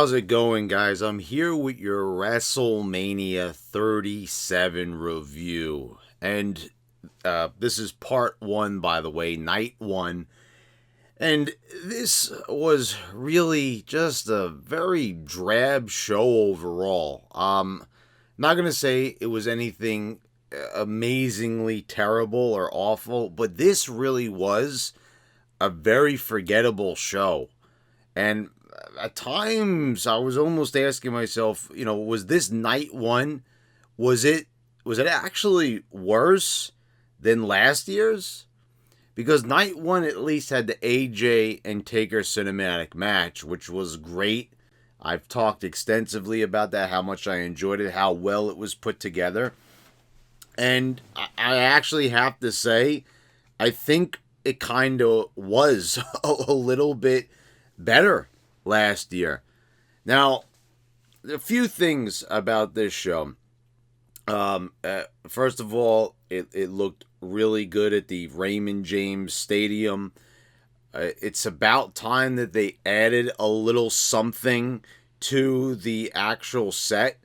how's it going, guys? I'm here with your WrestleMania 37 review. And this is part one, by the way, night one. And this was really just a very drab show overall. Not going to say it was anything amazingly terrible or awful, but this really was a very forgettable show. And at times I was almost asking myself, was this night one, was it actually worse than last year's? Because night one at least had the AJ and Taker cinematic match, which was great. I've talked extensively about that, how much I enjoyed it, how well it was put together. And I actually have to say, I think it kind of was a little bit better last year. Now, a few things about this show. First of all, it looked really good at the Raymond James Stadium. It's about time that they added a little something to the actual set.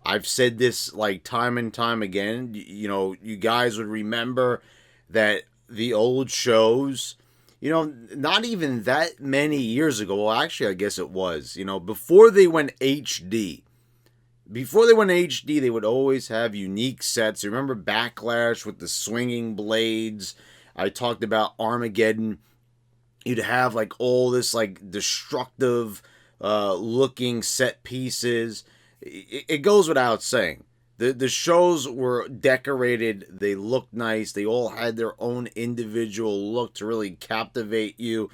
I've said this like time and time again. You guys would remember that the old shows, not even that many years ago. Well, actually, I guess it was, before they went HD. Before they went HD, they would always have unique sets. You remember Backlash with the swinging blades? I talked about Armageddon. You'd have like all this like destructive looking set pieces. It goes without saying. The shows were decorated. They looked nice. They all had their own individual look to really captivate you.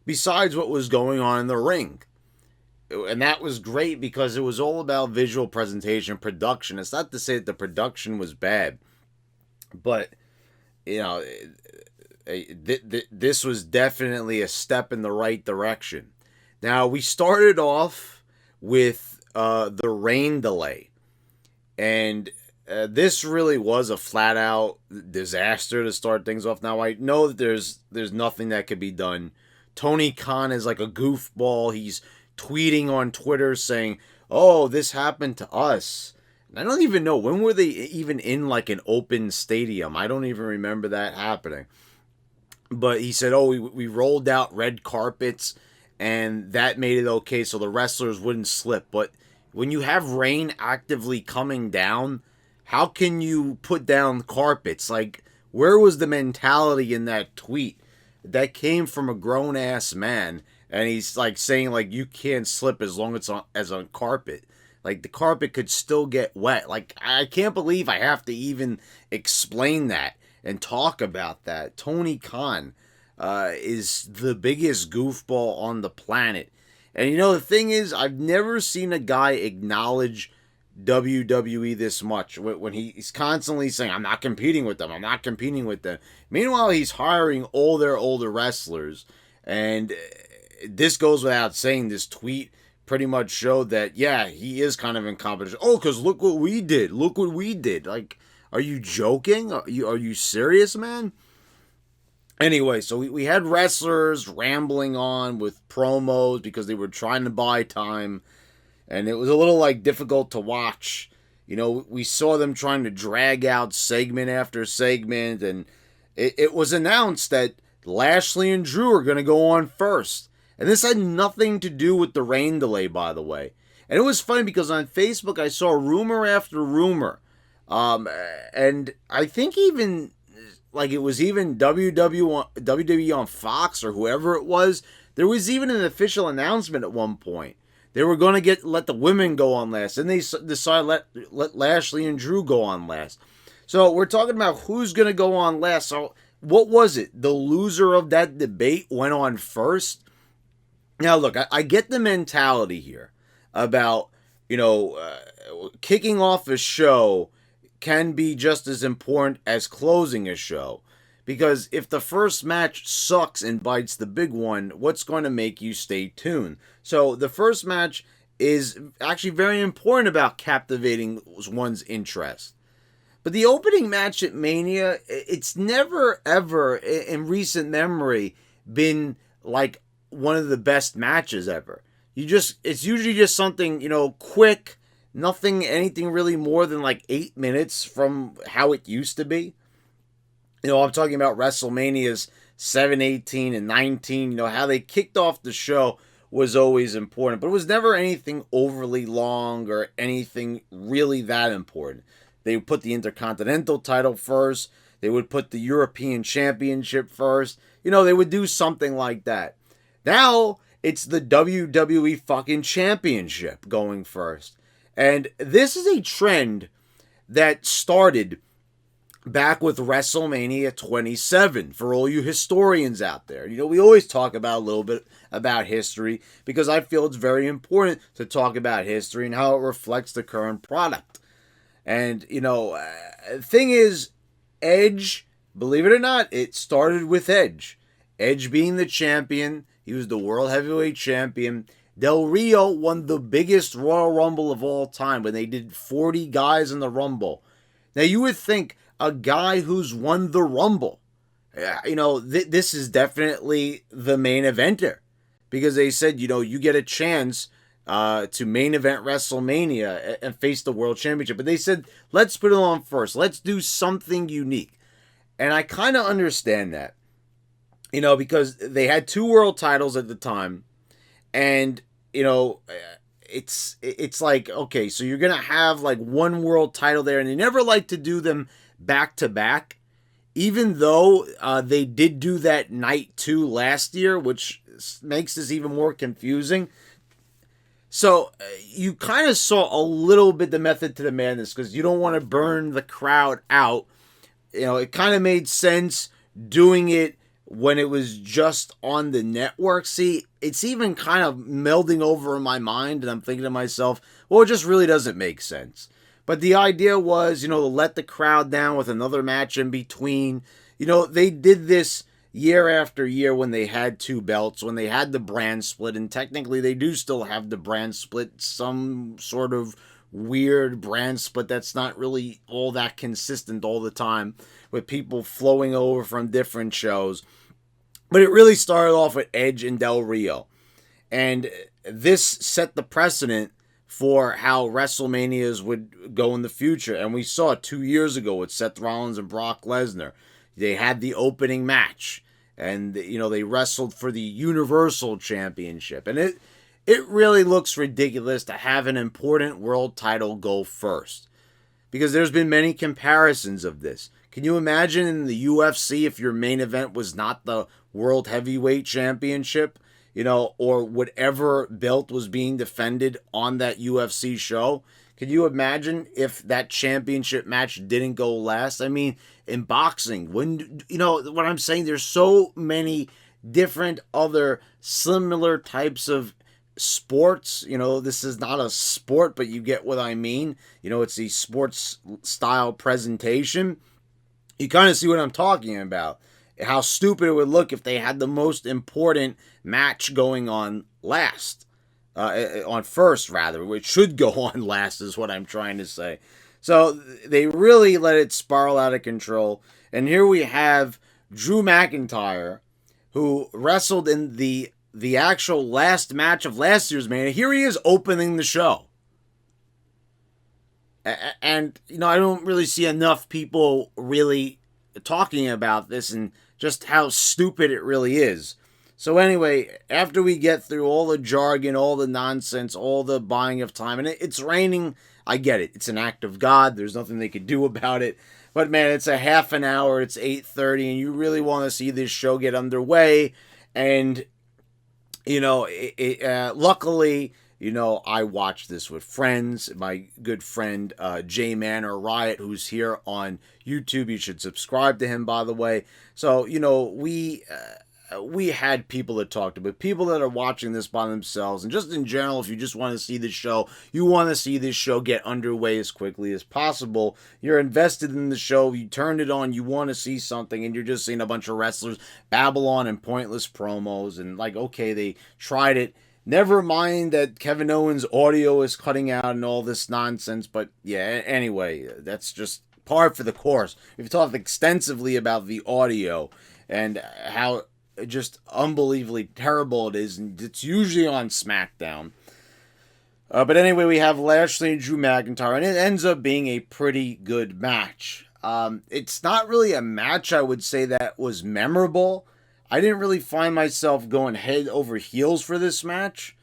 Besides what was going on in the ring. And that was great because it was all about visual presentation, production. It's not to say that the production was bad. But, this was definitely a step in the right direction. Now, we started off with the rain delay. And this really was a flat-out disaster to start things off. Now, I know that there's nothing that could be done. Tony Khan is like a goofball. He's tweeting on Twitter saying, "Oh, this happened to us." And I don't even know, when were they even in like an open stadium? I don't even remember that happening. But he said, "Oh, we rolled out red carpets and that made it okay so the wrestlers wouldn't slip." But when you have rain actively coming down, how can you put down carpets? Like, where was the mentality in that tweet? That came from a grown-ass man. And he's like saying like you can't slip as long as on carpet. Like the carpet could still get wet. Like I can't believe I have to even explain that and talk about that. Tony Khan is the biggest goofball on the planet. And the thing is, I've never seen a guy acknowledge WWE this much when he's constantly saying, "I'm not competing with them. I'm not competing with them." Meanwhile, he's hiring all their older wrestlers. And this goes without saying. This tweet pretty much showed that, yeah, he is kind of incompetent. Oh, because look what we did. Look what we did. Like, are you joking? Are you serious, man? Anyway, so we had wrestlers rambling on with promos because they were trying to buy time. And it was a little, like, difficult to watch. We saw them trying to drag out segment after segment. And it was announced that Lashley and Drew are going to go on first. And this had nothing to do with the rain delay, by the way. And it was funny because on Facebook I saw rumor after rumor. And I think even, like it was even WWE on Fox or whoever it was, there was even an official announcement at one point. They were going to let the women go on last. And they decided let Lashley and Drew go on last. So we're talking about who's going to go on last. So what was it? The loser of that debate went on first? Now, look, I get the mentality here about, kicking off a show can be just as important as closing a show. Because if the first match sucks and bites the big one, what's going to make you stay tuned? So the first match is actually very important about captivating one's interest. But the opening match at Mania, it's never, ever, in recent memory, been like one of the best matches ever. It's usually just something, quick, anything really more than like 8 minutes from how it used to be. I'm talking about WrestleMania's 7, 18, and 19. How they kicked off the show was always important, but it was never anything overly long or anything really that important. They would put the Intercontinental title first. They would put the European Championship first. They would do something like that. Now, it's the WWE fucking Championship going first. And this is a trend that started back with WrestleMania 27 for all you historians out there. We always talk about a little bit about history because I feel it's very important to talk about history and how it reflects the current product. And, thing is, Edge, believe it or not, it started with Edge. Edge being the champion. He was the World Heavyweight Champion. Del Rio won the biggest Royal Rumble of all time when they did 40 guys in the Rumble. Now, you would think a guy who's won the Rumble, this is definitely the main eventer. Because they said, you get a chance to main event WrestleMania and face the World Championship. But they said, let's put it on first. Let's do something unique. And I kind of understand that. Because they had 2 world titles at the time. And, it's like, okay, so you're going to have like 1 world title there. And they never like to do them back to back. Even though they did do that night 2 last year, which makes this even more confusing. So you kind of saw a little bit the method to the madness because you don't want to burn the crowd out. It kind of made sense doing it when it was just on the network. See, it's even kind of melding over in my mind, and I'm thinking to myself, well, it just really doesn't make sense. But the idea was, to let the crowd down with another match in between. They did this year after year when they had 2 belts, when they had the brand split, and technically they do still have the brand split, some sort of weird brand split that's not really all that consistent all the time, with people flowing over from different shows. But it really started off with Edge and Del Rio. And this set the precedent for how WrestleManias would go in the future. And we saw it 2 years ago with Seth Rollins and Brock Lesnar. They had the opening match. And, they wrestled for the Universal Championship. And it really looks ridiculous to have an important world title go first. Because there's been many comparisons of this. Can you imagine in the UFC if your main event was not the World Heavyweight Championship, or whatever belt was being defended on that UFC show? Can you imagine if that championship match didn't go last? I mean, in boxing, what I'm saying, there's so many different other similar types of sports. This is not a sport, but you get what I mean. It's a sports style presentation. You kind of see what I'm talking about. How stupid it would look if they had the most important match going on last. On first, rather. Which should go on last is what I'm trying to say. So they really let it spiral out of control. And here we have Drew McIntyre, who wrestled in the actual last match of last year's Mania. Here he is opening the show. And, I don't really see enough people really talking about this and just how stupid it really is. So anyway, after we get through all the jargon, all the nonsense, all the buying of time, and it's raining, I get it. It's an act of God. There's nothing they could do about it. But man, it's a half an hour. It's 8:30, and you really want to see this show get underway. And, luckily, I watched this with friends. My good friend, J Manor Riot, who's here on YouTube. You should subscribe to him, by the way. So, we had people to talk to, but people that are watching this by themselves, and just in general, if you just want to see this show, you want to see this show get underway as quickly as possible. You're invested in the show, you turned it on, you want to see something, and you're just seeing a bunch of wrestlers babble on and pointless promos, and like, okay, they tried it. Never mind that Kevin Owens' audio is cutting out and all this nonsense, but yeah, anyway, that's just par for the course. We've talked extensively about the audio and how just unbelievably terrible it is, and it's usually on SmackDown. But anyway, we have Lashley and Drew McIntyre, and it ends up being a pretty good match. It's not really a match I would say that was memorable. I didn't really find myself going head over heels for this match.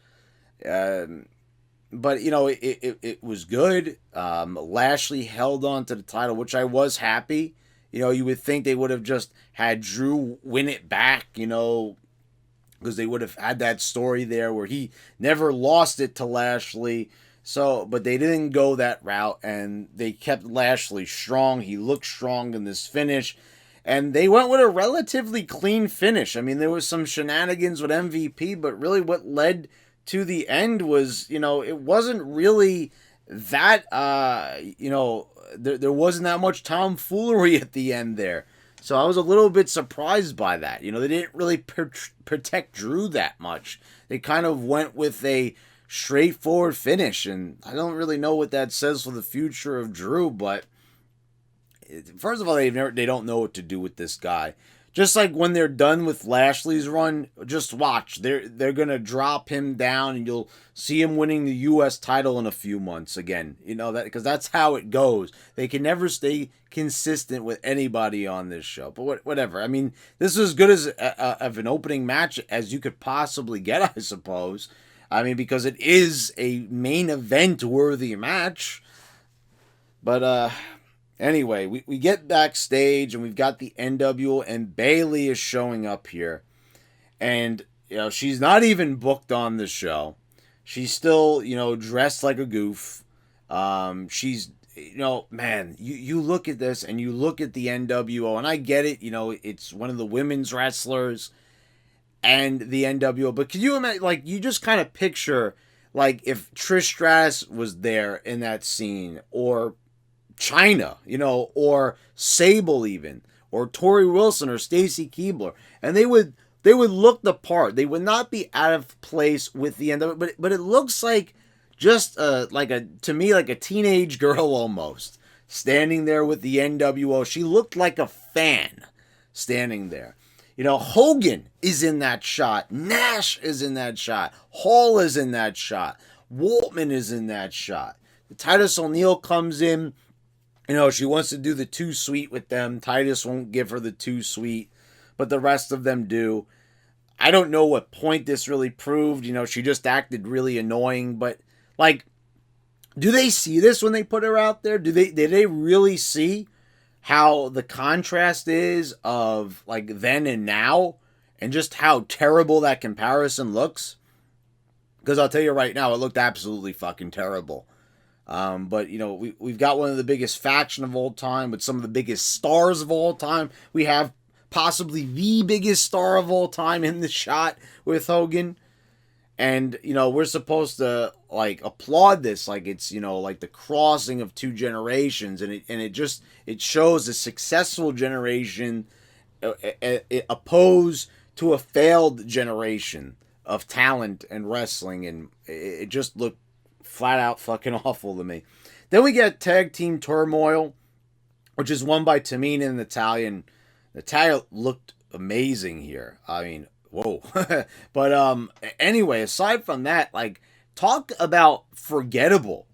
But, it was good. Lashley held on to the title, which I was happy. You would think they would have just had Drew win it back, because they would have had that story there where he never lost it to Lashley. But they didn't go that route, and they kept Lashley strong. He looked strong in this finish, and they went with a relatively clean finish. I mean, there was some shenanigans with MVP, but really what led to the end was, it wasn't really that, there wasn't that much tomfoolery at the end there. So I was a little bit surprised by that. They didn't really protect Drew that much. They kind of went with a straightforward finish, and I don't really know what that says for the future of Drew, but first of all, they don't know what to do with this guy. Just like when they're done with Lashley's run, just watch. They're going to drop him down, and you'll see him winning the U.S. title in a few months again. That because that's how it goes. They can never stay consistent with anybody on this show. But whatever. I mean, this is as good as of an opening match as you could possibly get, I suppose. I mean, because it is a main event worthy match. But anyway, we get backstage, and we've got the NWO, and Bayley is showing up here. And, she's not even booked on the show. She's still, dressed like a goof. She's, man, you look at this, and you look at the NWO, and I get it, it's one of the women's wrestlers and the NWO. But can you imagine, you just kind of picture, if Trish Stratus was there in that scene, or China, or Sable even, or Tori Wilson, or Stacy Keibler, and they would look the part. They would not be out of place with the NWO, but it looks like just to me like a teenage girl almost standing there with the NWO. She looked like a fan standing there. Hogan is in that shot. Nash is in that shot. Hall is in that shot. Waltman is in that shot. Titus O'Neil comes in. She wants to do the too sweet with them. Titus won't give her the too sweet, but the rest of them do. I don't know what point this really proved. She just acted really annoying, but do they see this when they put her out there? Did they really see how the contrast is of then and now, and just how terrible that comparison looks? Because I'll tell you right now, it looked absolutely fucking terrible. But we've got one of the biggest faction of all time with some of the biggest stars of all time. We have possibly the biggest star of all time in the shot with Hogan. And, we're supposed to applaud this it's, the crossing of two generations, and it shows a successful generation opposed to a failed generation of talent and wrestling, and it just looked flat out fucking awful to me. Then we get Tag Team Turmoil, which is won by Tamina and Natalya. Natalya looked amazing here. I mean, whoa. But anyway, aside from that, talk about forgettable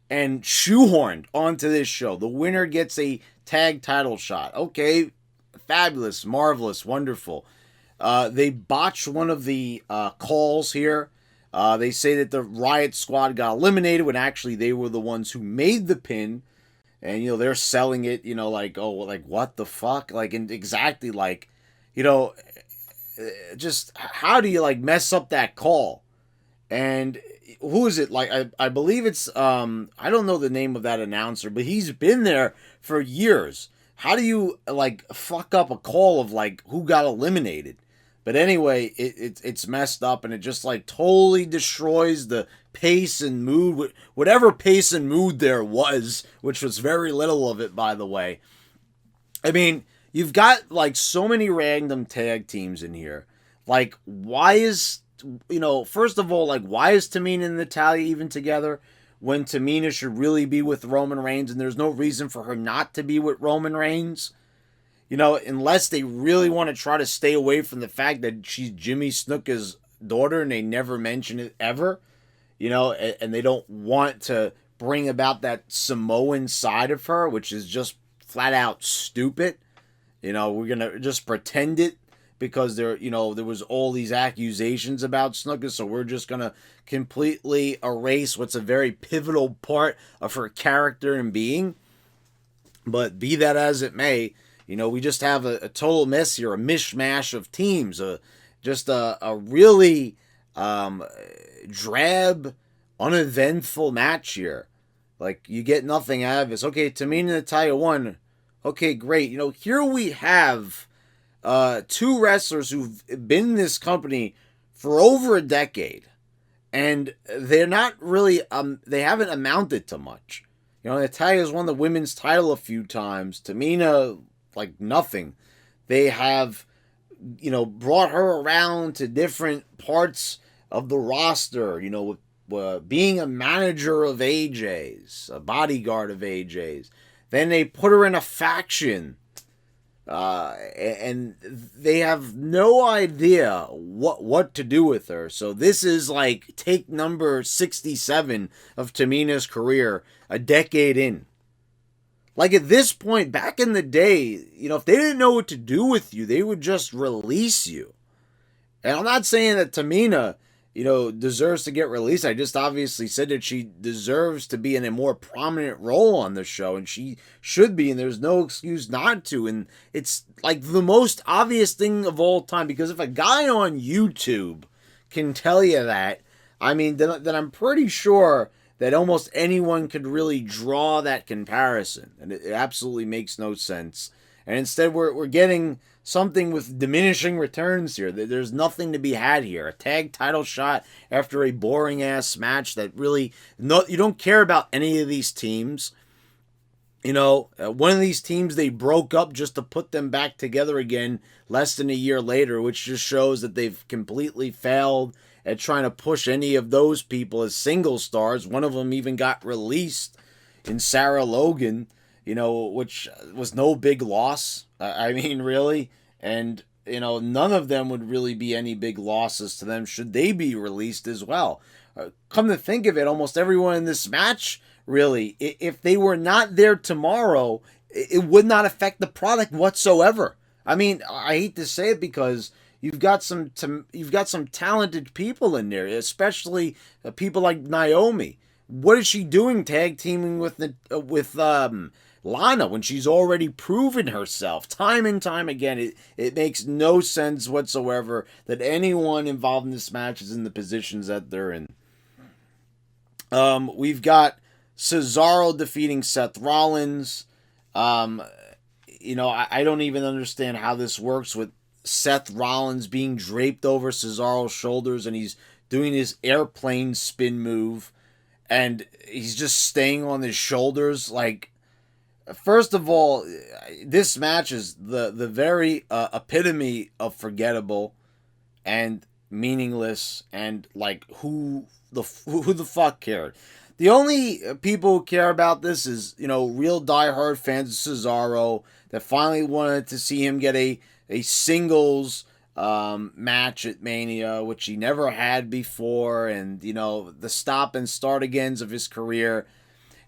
and shoehorned onto this show. The winner gets a tag title shot. Okay, fabulous, marvelous, wonderful. They botched one of the calls here. They say that the Riot Squad got eliminated when actually they were the ones who made the pin. And, they're selling it, what the fuck? And exactly, just how do you, mess up that call? And who is it? I believe it's, I don't know the name of that announcer, but he's been there for years. How do you, fuck up a call of, who got eliminated? But anyway, it's messed up, and it just totally destroys the pace and mood, whatever pace and mood there was, which was very little of it, by the way. I mean, you've got so many random tag teams in here. Why is, first of all, why is Tamina and Natalya even together when Tamina should really be with Roman Reigns, and there's no reason for her not to be with Roman Reigns? unless they really want to try to stay away from the fact that she's Jimmy Snuka's daughter and they never mention it ever, and they don't want to bring about that Samoan side of her, which is just flat out stupid. We're going to just pretend it because there was all these accusations about Snuka, so we're just going to completely erase what's a very pivotal part of her character and being. But be that as it may, we just have a total mess here, a mishmash of teams, just a really drab, uneventful match here. Like, you get nothing out of this. Okay, Tamina and Natalya won. Okay, great. Here we have two wrestlers who've been in this company for over a decade, and they're not really, they haven't amounted to much. Natalya's won the women's title a few times. Tamina, like, nothing. They have, brought her around to different parts of the roster, with being a manager of AJ's, a bodyguard of AJ's. Then they put her in a faction. And they have no idea what to do with her. So this is like take number 67 of Tamina's career, a decade in. Like, at this point, back in the day, if they didn't know what to do with you, they would just release you. And I'm not saying that Tamina, deserves to get released. I just obviously said that she deserves to be in a more prominent role on the show, and she should be, and there's no excuse not to. And it's like the most obvious thing of all time, because if a guy on YouTube can tell you that, then I'm pretty sure that almost anyone could really draw that comparison, and it absolutely makes no sense. And instead, we're getting something with diminishing returns here. There's nothing to be had here. A tag title shot after a boring ass match that really you don't care about any of these teams. One of these teams, they broke up just to put them back together again less than a year later, which just shows that they've completely failed at trying to push any of those people as single stars. One of them even got released in Sarah Logan, which was no big loss. Really. And, none of them would really be any big losses to them should they be released as well. Come to think of it, almost everyone in this match, really, if they were not there tomorrow, it would not affect the product whatsoever. I hate to say it because you've got some talented people in there, especially people like Naomi. What is she doing tag teaming with Lana when she's already proven herself time and time again? It makes no sense whatsoever that anyone involved in this match is in the positions that they're in. We've got Cesaro defeating Seth Rollins. I don't even understand how this works with Seth Rollins being draped over Cesaro's shoulders and he's doing his airplane spin move and he's just staying on his shoulders. Like, first of all, this match is the very epitome of forgettable and meaningless, and like who the fuck cared? The only people who care about this is, real diehard fans of Cesaro that finally wanted to see him get a singles match at Mania, which he never had before, and the stop and start agains of his career.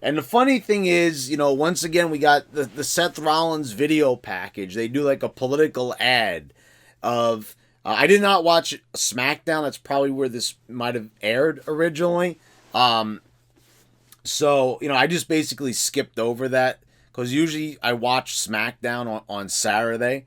And the funny thing is, once again, we got the Seth Rollins video package. They do like a political ad of, I did not watch SmackDown. That's probably where this might have aired originally. So, I just basically skipped over that because usually I watch SmackDown on Saturday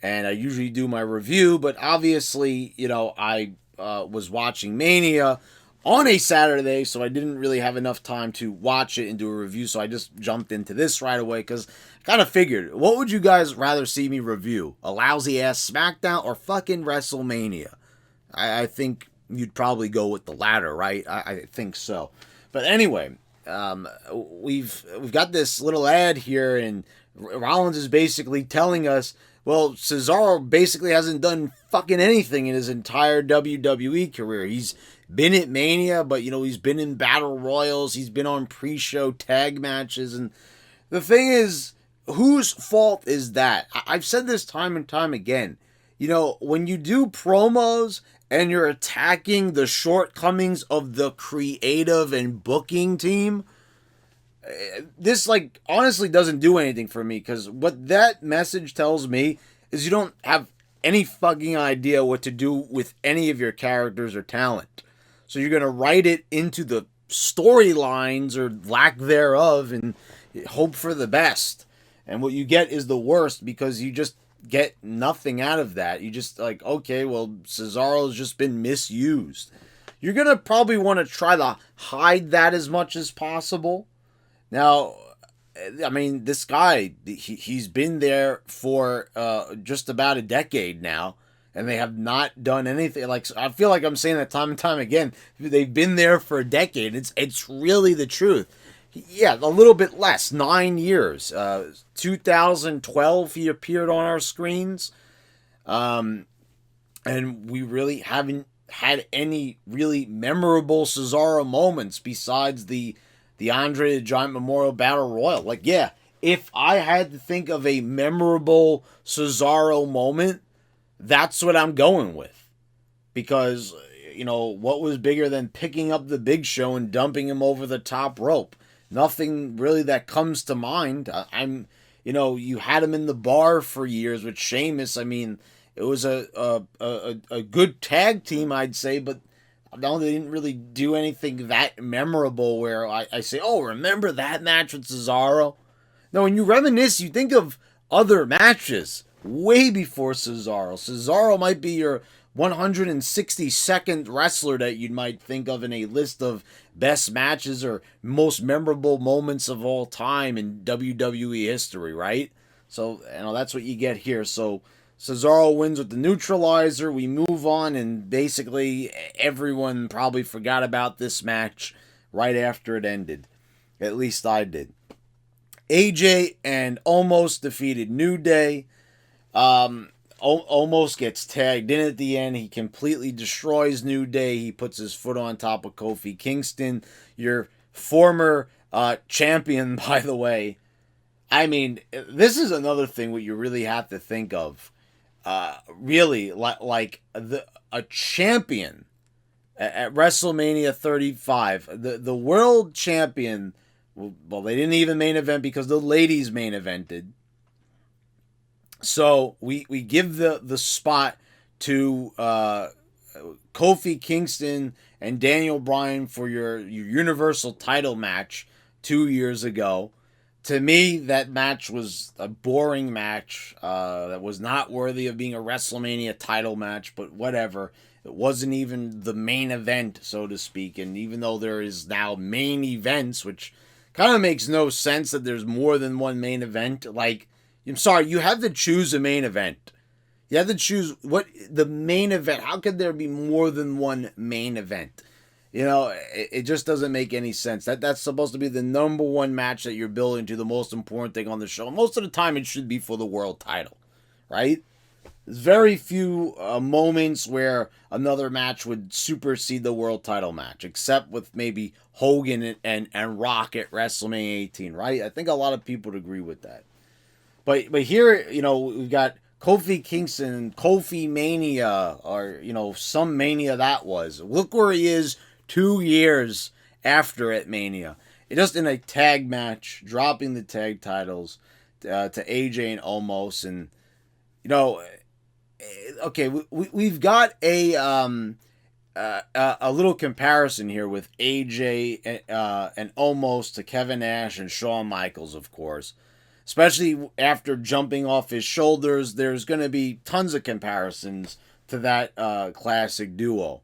and I usually do my review, but obviously, I was watching Mania on a Saturday, so I didn't really have enough time to watch it and do a review, so I just jumped into this right away, because I kind of figured, what would you guys rather see me review? A lousy-ass SmackDown or fucking WrestleMania? I think you'd probably go with the latter, right? I think so. But anyway, we've got this little ad here, and Rollins is basically telling us, well, Cesaro basically hasn't done fucking anything in his entire WWE career. He's been at Mania, but, he's been in Battle Royals. He's been on pre-show tag matches. And the thing is, whose fault is that? I've said this time and time again. You know, when you do promos and you're attacking the shortcomings of the creative and booking team, this, like, honestly doesn't do anything for me, because what that message tells me is you don't have any fucking idea what to do with any of your characters or talent. So you're going to write it into the storylines or lack thereof and hope for the best. And what you get is the worst, because you just get nothing out of that. You just like, okay, well, Cesaro's just been misused. You're going to probably want to try to hide that as much as possible. Now, I mean, this guy, he's been there for just about a decade now, and they have not done anything. Like, I feel like I'm saying that time and time again. They've been there for a decade. It's really the truth. Yeah, a little bit less, 9 years. 2012, he appeared on our screens, and we really haven't had any really memorable Cesaro moments besides the Andre the Giant Memorial Battle Royal. Like, yeah, if I had to think of a memorable Cesaro moment, that's what I'm going with. Because, you know, what was bigger than picking up the Big Show and dumping him over the top rope? Nothing really that comes to mind. You know, you had him in the bar for years with Sheamus. I mean, it was a good tag team, I'd say, but no, they didn't really do anything that memorable where I say, oh, remember that match with Cesaro? No, when you reminisce, you think of other matches way before Cesaro. Cesaro might be your 162nd wrestler that you might think of in a list of best matches or most memorable moments of all time in WWE history, right? So, you know, that's what you get here. So, Cesaro wins with the neutralizer. We move on, and basically everyone probably forgot about this match right after it ended. At least I did. AJ and Omos defeated New Day. Omos gets tagged in at the end. He completely destroys New Day. He puts his foot on top of Kofi Kingston, your former champion, by the way. I mean, this is another thing what you really have to think of. Really, like a champion at WrestleMania 35, the world champion. Well, they didn't even main event because the ladies main evented. So we give the spot to Kofi Kingston and Daniel Bryan for your Universal title match 2 years ago. To me, that match was a boring match that was not worthy of being a WrestleMania title match, but whatever. It wasn't even the main event, so to speak. And even though there is now main events, which kind of makes no sense that there's more than one main event. Like, I'm sorry, you have to choose a main event. You have to choose what the main event. How could there be more than one main event? You know, it just doesn't make any sense. That's supposed to be the number one match that you're building to, the most important thing on the show. Most of the time, it should be for the world title, right? There's very few moments where another match would supersede the world title match, except with maybe Hogan and Rock at WrestleMania 18, right? I think a lot of people would agree with that. But here, you know, we've got Kofi Kingston, Kofi Mania, or, you know, some Mania that was. Look where he is 2 years after at Mania. Just in a tag match, dropping the tag titles to AJ and Omos. And, you know, okay, we've got a little comparison here with AJ and Omos to Kevin Nash and Shawn Michaels, of course. Especially after jumping off his shoulders, there's going to be tons of comparisons to that classic duo.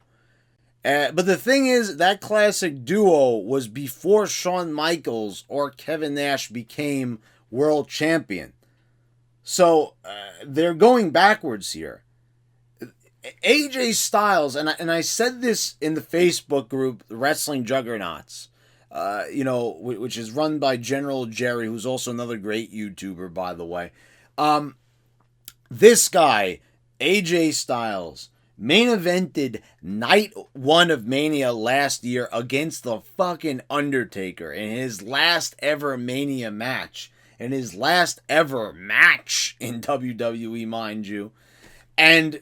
But the thing is, that classic duo was before Shawn Michaels or Kevin Nash became world champion. So they're going backwards here. AJ Styles, and I said this in the Facebook group, Wrestling Juggernauts, you know, which is run by General Jerry, who's also another great YouTuber, by the way. This guy, AJ Styles, main evented night 1 of Mania last year against the fucking Undertaker in his last ever Mania match. in his last ever match in WWE, mind you. And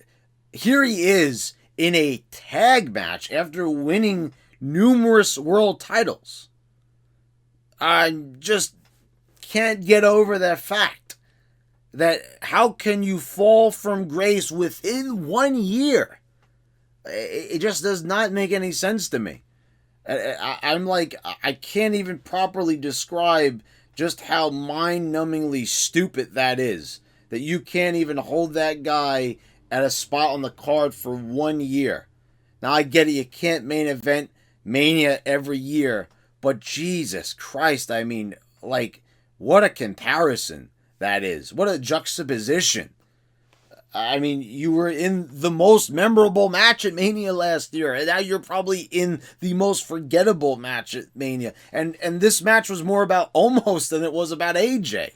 here he is in a tag match after winning numerous world titles. I just can't get over that fact. That how can you fall from grace within 1 year? It just does not make any sense to me. I'm like, I can't even properly describe just how mind-numbingly stupid that is. That you can't even hold that guy at a spot on the card for 1 year. Now, I get it, you can't main event Mania every year, but Jesus Christ, I mean, like, what a comparison that is. What a juxtaposition. I mean, you were in the most memorable match at Mania last year, and now you're probably in the most forgettable match at Mania. And this match was more about Omos than it was about AJ.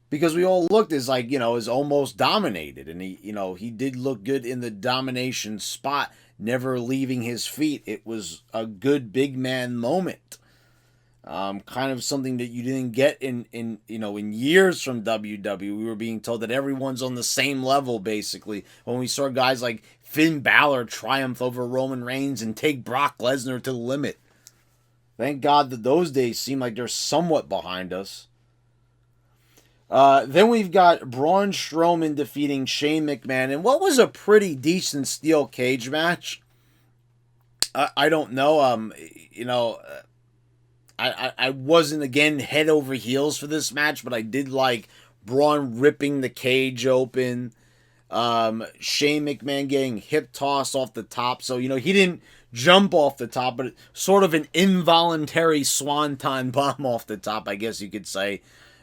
Because we all looked as like, as Omos dominated. And he did look good in the domination spot, never leaving his feet. It was a good big man moment. Kind of something that you didn't get in years from WWE. We were being told that everyone's on the same level, basically. When we saw guys like Finn Balor triumph over Roman Reigns and take Brock Lesnar to the limit. Thank God that those days seem like they're somewhat behind us. Then we've got Braun Strowman defeating Shane McMahon in what was a pretty decent steel cage match. I don't know. I wasn't, again, head over heels for this match, but I did like Braun ripping the cage open. Shane McMahon getting hip tossed off the top. So, he didn't jump off the top, but sort of an involuntary swanton bomb off the top, I guess you could say.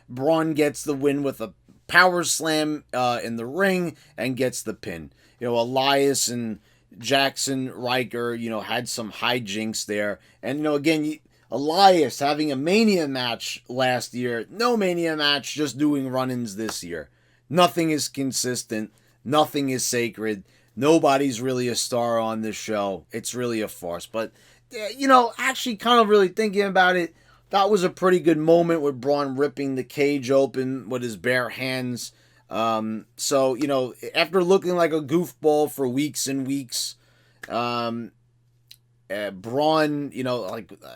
Braun gets the win with a power slam in the ring and gets the pin. Elias and Jackson Riker, had some hijinks there. And, again, Elias having a Mania match last year. No Mania match, just doing run-ins this year. Nothing is consistent. Nothing is sacred. Nobody's really a star on this show. It's really a farce. But, actually kind of really thinking about it, that was a pretty good moment with Braun ripping the cage open with his bare hands. So, after looking like a goofball for weeks and weeks, Braun,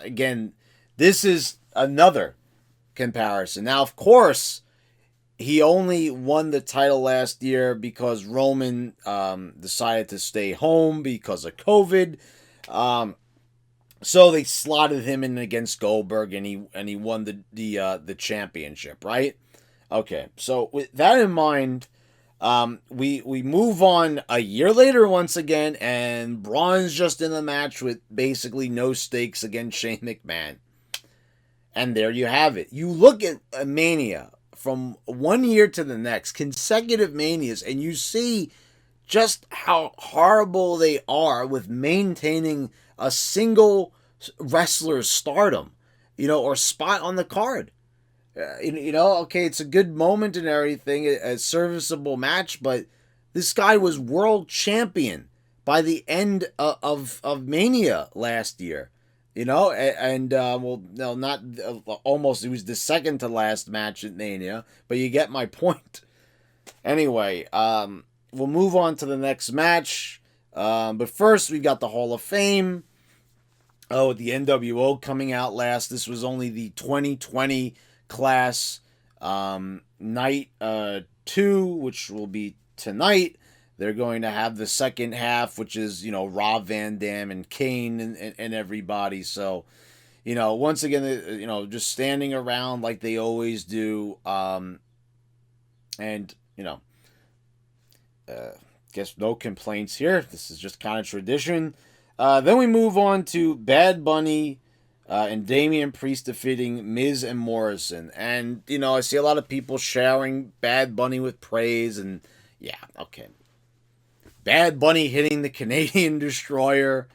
again, this is another comparison. Now, of course, he only won the title last year because Roman decided to stay home because of COVID. So they slotted him in against Goldberg, and he won the championship, right? Okay, so with that in mind, we move on a year later once again, and Braun's just in the match with basically no stakes against Shane McMahon. And there you have it. You look at a Mania from 1 year to the next, consecutive Manias, and you see just how horrible they are with maintaining a single wrestler's stardom, or spot on the card. Okay, it's a good moment and everything, a serviceable match, but this guy was world champion by the end of Mania last year, almost, it was the second to last match at Mania, but you get my point. Anyway, we'll move on to the next match, but first we've got the Hall of Fame. The NWO coming out last. This was only the 2020 class. Night 2, which will be tonight. They're going to have the second half, which is, Rob Van Dam and Kane and everybody. So, once again, just standing around like they always do. Guess no complaints here. This is just kind of tradition. Then we move on to Bad Bunny and Damian Priest defeating Miz and Morrison. And, I see a lot of people showering Bad Bunny with praise. And, yeah, okay. Bad Bunny hitting the Canadian Destroyer.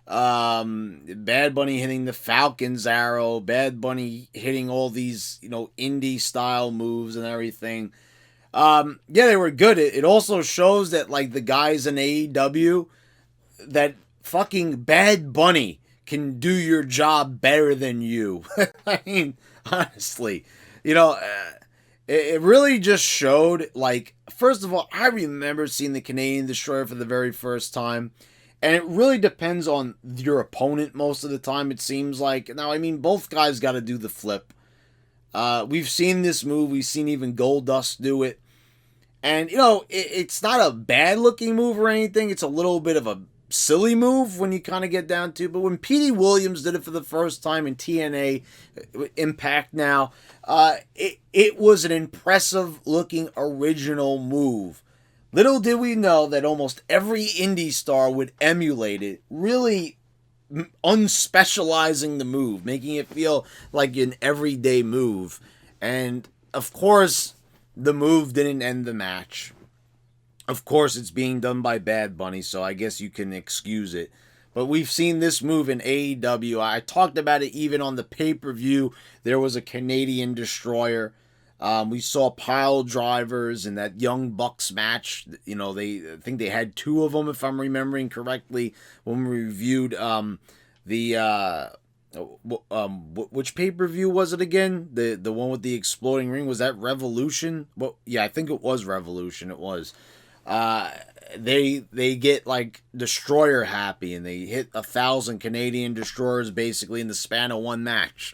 Bad Bunny hitting the Falcon's Arrow. Bad Bunny hitting all these, indie-style moves and everything. Yeah, they were good. It also shows that, like, the guys in AEW, that fucking Bad Bunny can do your job better than you. I mean, honestly, You know, it really just showed, like, first of all, I remember seeing the Canadian Destroyer for the very first time. And it really depends on your opponent most of the time, it seems like. Now, I mean, both guys got to do the flip. We've seen this move. We've seen even Goldust do it. And, you know, it's not a bad-looking move or anything. It's a little bit of a silly move when you kind of get down to. But when Petey Williams did it for the first time in TNA Impact now, it was an impressive-looking original move. Little did we know that almost every indie star would emulate it, really unspecializing the move, making it feel like an everyday move. And, of course, the move didn't end the match. Of course, it's being done by Bad Bunny, so I guess you can excuse it. But we've seen this move in AEW. I talked about it even on the pay-per-view. There was a Canadian Destroyer. We saw pile drivers in that Young Bucks match. You know, I think they had two of them, if I'm remembering correctly, when we reviewed which pay-per-view was it again? The one with the exploding ring? Was that Revolution? Well, yeah, I think it was Revolution. It was. They get like Destroyer happy, and they hit 1,000 Canadian Destroyers basically in the span of one match.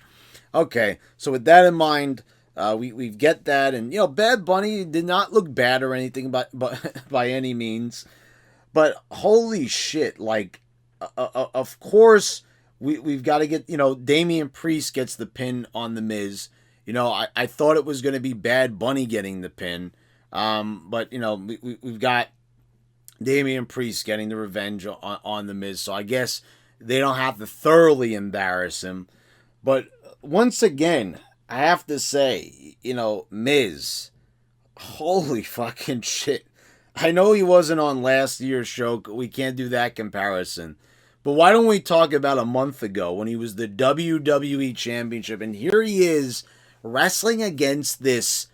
Okay, so with that in mind, we get that, and you know, Bad Bunny did not look bad or anything, but by any means. But holy shit, like, of course we've got to get, you know, Damian Priest gets the pin on The Miz. You know, I thought it was going to be Bad Bunny getting the pin, but you know, we've got Damian Priest getting the revenge on The Miz, so I guess they don't have to thoroughly embarrass him. But once again, I have to say, you know, Miz, holy fucking shit. I know he wasn't on last year's show. We can't do that comparison. But why don't we talk about a month ago when he was the WWE Championship, and here he is wrestling against this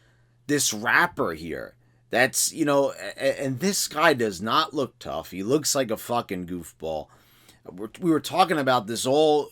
rapper here. That's, you know, and this guy does not look tough. He looks like a fucking goofball. We were talking about this all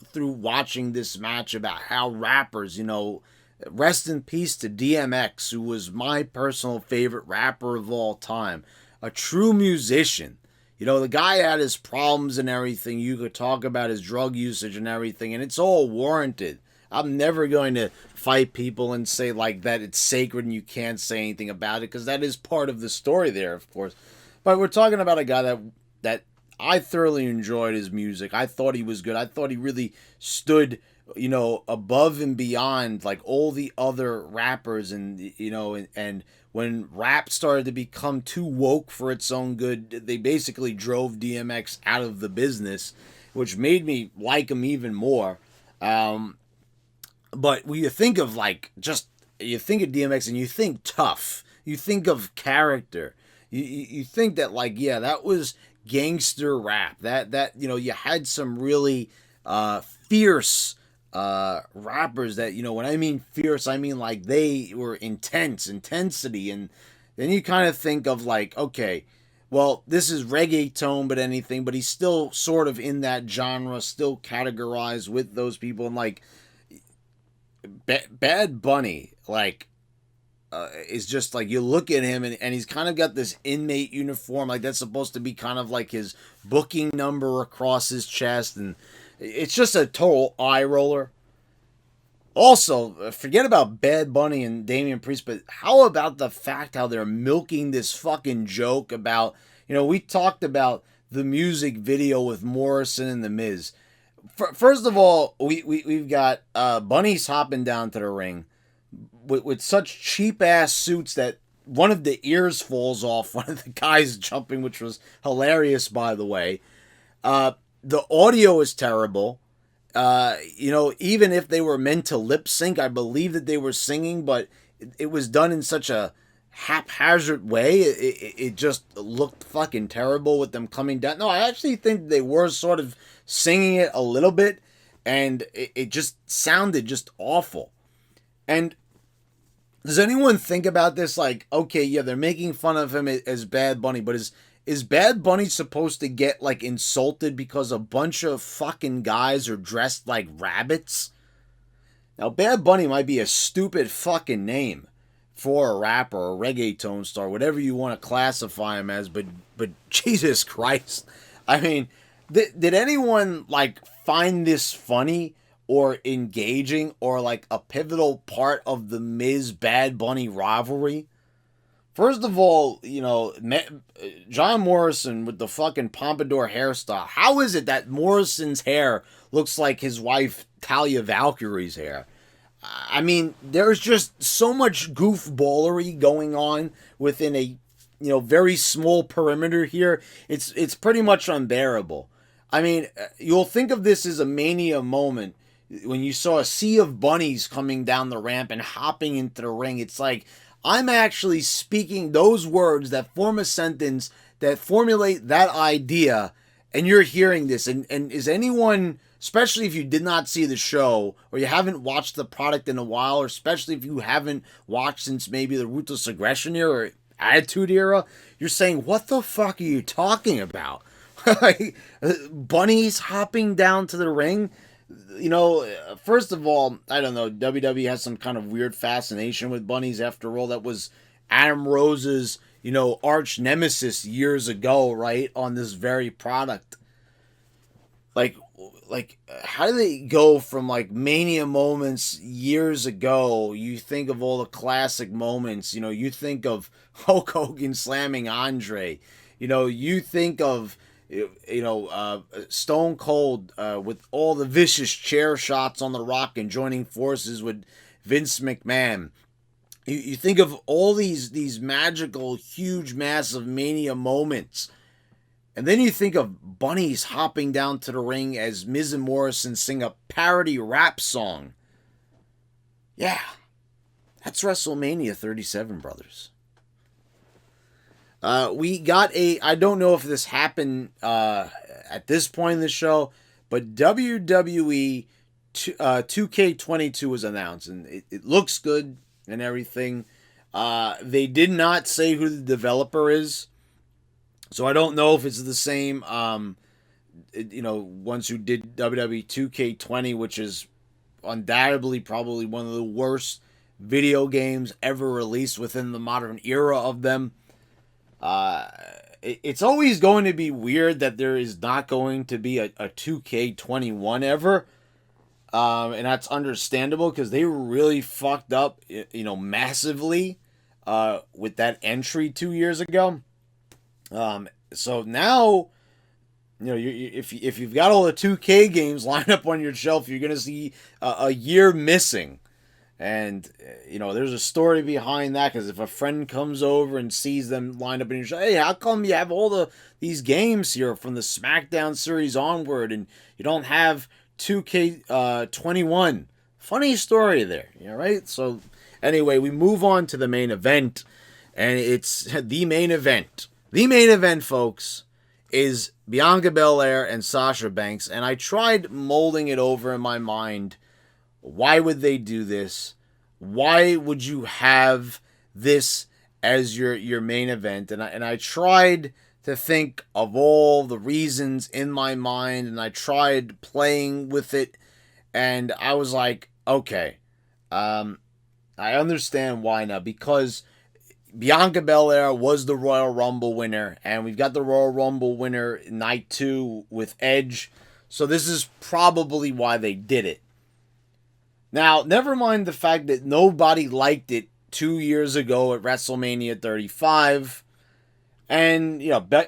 through watching this match about how rappers, you know, rest in peace to DMX, who was my personal favorite rapper of all time. A true musician. You know, the guy had his problems and everything. You could talk about his drug usage and everything, and it's all warranted. I'm never going to fight people and say like that it's sacred and you can't say anything about it, because that is part of the story there, of course. But we're talking about a guy that I thoroughly enjoyed his music. I thought he was good. I thought he really stood, you know, above and beyond like all the other rappers, and you know, and when rap started to become too woke for its own good, they basically drove DMX out of the business, which made me like him even more. But when you think of like, just, you think of DMX and you think tough, you think of character, you think that like, yeah, that was gangster rap, that you know, you had some really fierce rappers that, you know, when I mean fierce, I mean like they were intensity. And then you kind of think of like, okay, well, this is reggaeton, but he's still sort of in that genre, still categorized with those people. And like Bad Bunny, like, is just like, you look at him and he's kind of got this inmate uniform, like that's supposed to be kind of like his booking number across his chest, and it's just a total eye roller. Also, forget about Bad Bunny and Damian Priest, but how about the fact how they're milking this fucking joke about, you know, we talked about the music video with Morrison and The Miz. First of all, we've got Bunny's hopping down to the ring with such cheap ass suits that one of the ears falls off one of the guys jumping, which was hilarious, by the way. The audio is terrible. You know, even if they were meant to lip sync, I believe that they were singing, but it was done in such a haphazard way. It just looked fucking terrible with them coming down. No, I actually think they were sort of singing it a little bit, and it just sounded just awful. And does anyone think about this? Like, okay, yeah, they're making fun of him as Bad Bunny, but is Bad Bunny supposed to get, like, insulted because a bunch of fucking guys are dressed like rabbits? Now, Bad Bunny might be a stupid fucking name for a rapper or a reggaeton star, whatever you want to classify him as, but Jesus Christ. I mean, did anyone like find this funny or engaging or like a pivotal part of the Miz Bad Bunny rivalry? First of all, you know, John Morrison with the fucking pompadour hairstyle. How is it that Morrison's hair looks like his wife Talia Valkyrie's hair? I mean, there's just so much goofballery going on within a, very small perimeter here. It's pretty much unbearable. I mean, you'll think of this as a Mania moment when you saw a sea of bunnies coming down the ramp and hopping into the ring. It's like, I'm actually speaking those words that form a sentence that formulate that idea, and you're hearing this. And is anyone, especially if you did not see the show or you haven't watched the product in a while, or especially if you haven't watched since maybe the Ruthless Aggression era or Attitude era, you're saying, what the fuck are you talking about? Like, bunnies hopping down to the ring? First of all, I don't know, WWE has some kind of weird fascination with bunnies. After all, that was Adam Rose's, arch nemesis years ago, right, on this very product. Like, how do they go from, like, Mania moments years ago? You think of all the classic moments, you think of Hulk Hogan slamming Andre. You think of Stone Cold with all the vicious chair shots on The Rock and joining forces with Vince McMahon. You think of all these magical, huge, massive Mania moments. And then you think of bunnies hopping down to the ring as Miz and Morrison sing a parody rap song. Yeah, that's WrestleMania 37, brothers. We got I don't know if this happened at this point in the show, but WWE 2K22 was announced, and it looks good and everything. They did not say who the developer is, so I don't know if it's the same, ones who did WWE 2K20, which is undoubtedly probably one of the worst video games ever released within the modern era of them. It's always going to be weird that there is not going to be a 2K21 ever. And that's understandable because they were really fucked up, massively, with that entry 2 years ago. So now, if you've got all the 2K games lined up on your shelf, you're going to see a year missing. And, there's a story behind that, because if a friend comes over and sees them lined up in your show, hey, how come you have all these games here from the SmackDown series onward and you don't have 2K21? Funny story there, right? So, anyway, we move on to the main event, and it's the main event. The main event, folks, is Bianca Belair and Sasha Banks, and I tried molding it over in my mind. Why would they do this? Why would you have this as your main event? And I tried to think of all the reasons in my mind, and I tried playing with it, and I was like, okay, I understand why now, because Bianca Belair was the Royal Rumble winner, and we've got the Royal Rumble winner night 2 with Edge, so this is probably why they did it. Now, never mind the fact that nobody liked it 2 years ago at WrestleMania 35. And,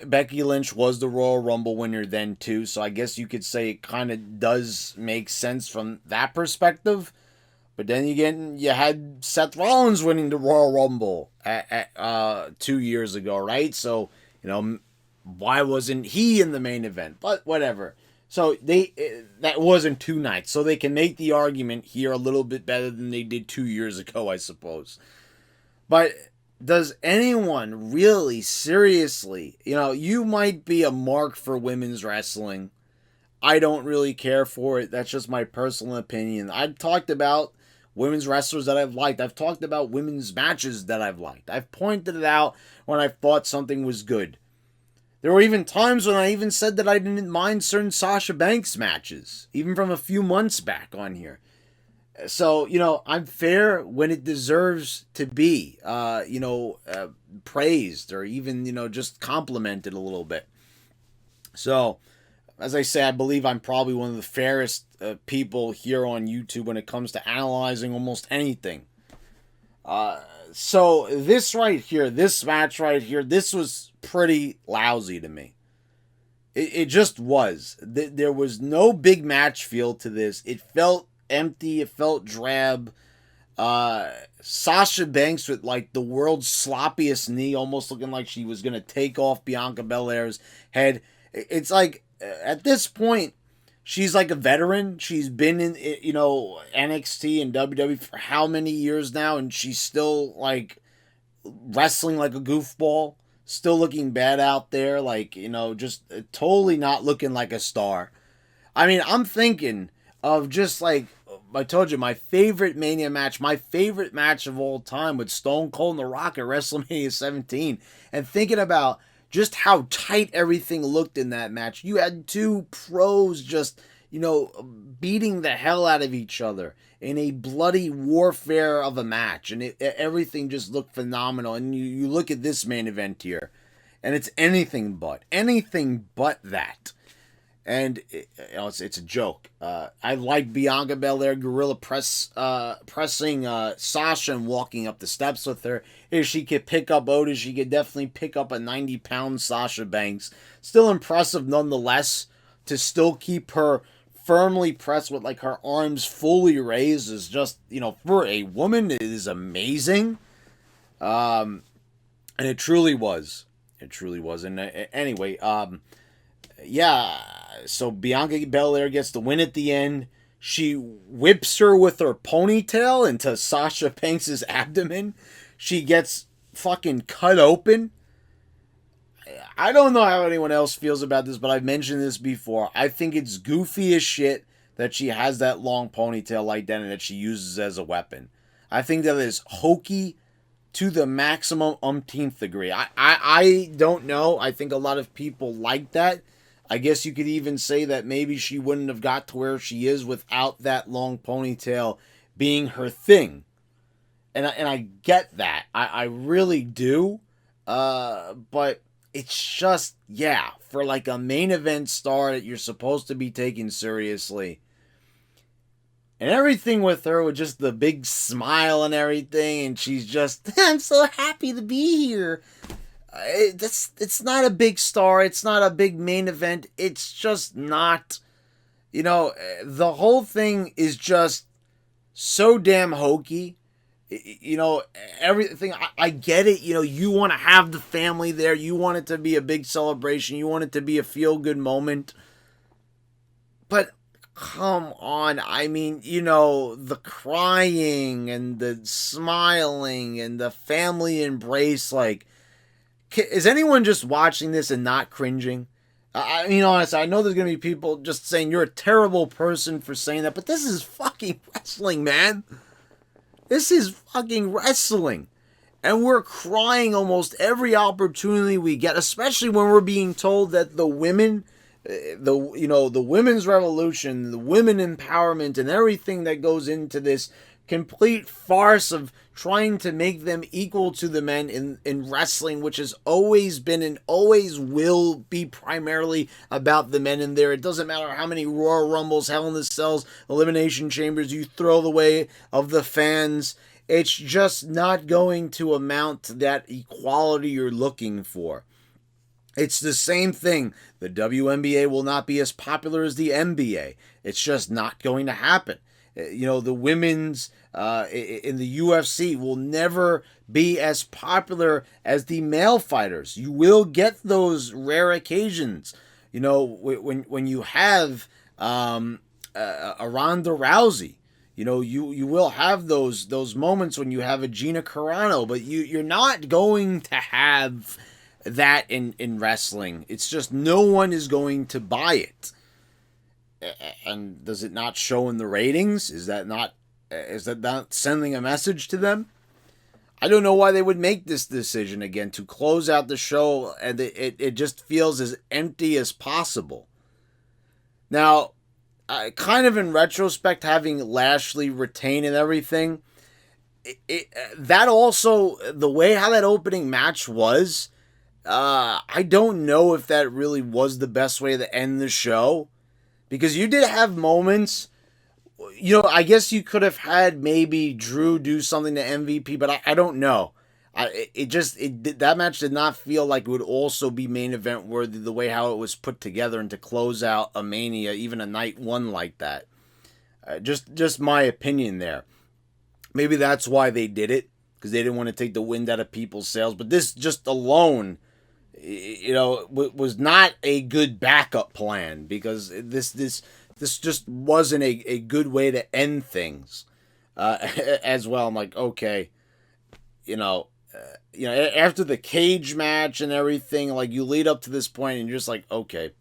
Becky Lynch was the Royal Rumble winner then too. So I guess you could say it kind of does make sense from that perspective. But then again, you had Seth Rollins winning the Royal Rumble at 2 years ago, right? So, why wasn't he in the main event? But whatever. So that wasn't 2 nights, so they can make the argument here a little bit better than they did 2 years ago, I suppose. But does anyone really, seriously, you might be a mark for women's wrestling. I don't really care for it. That's just my personal opinion. I've talked about women's wrestlers that I've liked. I've talked about women's matches that I've liked. I've pointed it out when I thought something was good. There were even times when I even said that I didn't mind certain Sasha Banks matches, even from a few months back on here. So, I'm fair when it deserves to be, praised or even, just complimented a little bit. So, as I say, I believe I'm probably one of the fairest people here on YouTube when it comes to analyzing almost anything. So, this match right here, this was pretty lousy to me. It just was. There was no big match feel to this. It felt empty. It felt drab. Sasha Banks with like the world's sloppiest knee, almost looking like she was going to take off Bianca Belair's head. It's like at this point, she's like a veteran. She's been in, NXT and WWE for how many years now, and she's still like wrestling like a goofball, still looking bad out there, like, just totally not looking like a star. I mean, I'm thinking of just like I told you, my favorite Mania match, my favorite match of all time with Stone Cold and The Rock at WrestleMania 17, and thinking about just how tight everything looked in that match. You had two pros just, beating the hell out of each other in a bloody warfare of a match, and everything just looked phenomenal. And you look at this main event here, and it's anything but that. And it's a joke. I like Bianca Belair gorilla pressing Sasha and walking up the steps with her. If she could pick up Otis, she could definitely pick up a 90-pound Sasha Banks. Still impressive nonetheless to still keep her firmly pressed with like her arms fully raised is just, for a woman, it is amazing. And it truly was. It truly was. And anyway, yeah, so Bianca Belair gets the win at the end. She whips her with her ponytail into Sasha Banks' abdomen. She gets fucking cut open. I don't know how anyone else feels about this, but I've mentioned this before. I think it's goofy as shit that she has that long ponytail like that and that she uses as a weapon. I think that is hokey to the maximum umpteenth degree. I don't know. I think a lot of people like that. I guess you could even say that maybe she wouldn't have got to where she is without that long ponytail being her thing. And I get that. I really do. But it's just, for like a main event star that you're supposed to be taking seriously. And everything with her with just the big smile and everything. And she's just, I'm so happy to be here. It's not a big star. It's not a big main event. It's just not, the whole thing is just so damn hokey. Everything, I get it. You want to have the family there. You want it to be a big celebration. You want it to be a feel-good moment. But come on. I mean, the crying and the smiling and the family embrace, like, is anyone just watching this and not cringing? I mean, honestly, I know there's going to be people just saying you're a terrible person for saying that, but this is fucking wrestling, man. This is fucking wrestling. And we're crying almost every opportunity we get, especially when we're being told that the women, the women's revolution, the women empowerment, and everything that goes into this complete farce of trying to make them equal to the men in wrestling, which has always been and always will be primarily about the men in there. It doesn't matter how many Royal Rumbles, Hell in the Cells, Elimination Chambers you throw the way of the fans. It's just not going to amount to that equality you're looking for. It's the same thing. The WNBA will not be as popular as the NBA. It's just not going to happen. The women's in the UFC will never be as popular as the male fighters. You will get those rare occasions. When you have a Ronda Rousey. You will have those moments when you have a Gina Carano, but you're not going to have that in wrestling. It's just no one is going to buy it. And does it not show in the ratings? Is that not sending a message to them? I don't know why they would make this decision again to close out the show, and it just feels as empty as possible. Now, kind of in retrospect, having Lashley retain and everything, that also, the way how that opening match was, I don't know if that really was the best way to end the show. Because you did have moments, I guess you could have had maybe Drew do something to MVP, but I don't know. That match did not feel like it would also be main event worthy the way how it was put together and to close out a Mania, even a night one like that. Just my opinion there. Maybe that's why they did it, because they didn't want to take the wind out of people's sails. But this just alone, was not a good backup plan, because this just wasn't a good way to end things as well. I'm like, okay, after the cage match and everything, like, you lead up to this point and you're just like, okay,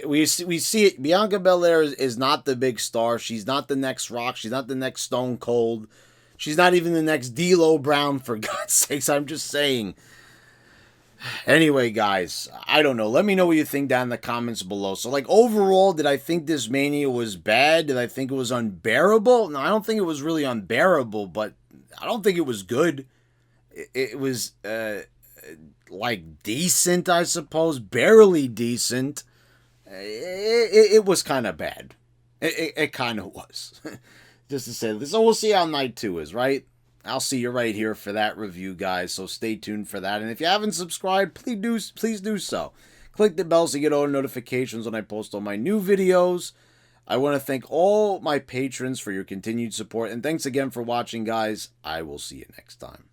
we see it. Bianca Belair is not the big star. She's not the next Rock. She's not the next Stone Cold. She's not even the next D'Lo Brown, for God's sakes. I'm just saying. Anyway, guys, I don't know. Let me know what you think down in the comments below. So, like, overall, did I think this Mania was bad? Did I think it was unbearable? No, I don't think it was really unbearable, but I don't think it was good. It was, decent, I suppose. Barely decent. It was kind of bad. It kind of was. Just to say this. So we'll see how night 2 is, right? I'll see you right here for that review, guys. So stay tuned for that. And if you haven't subscribed, please do so. Click the bell so you get all notifications when I post all my new videos. I want to thank all my patrons for your continued support. And thanks again for watching, guys. I will see you next time.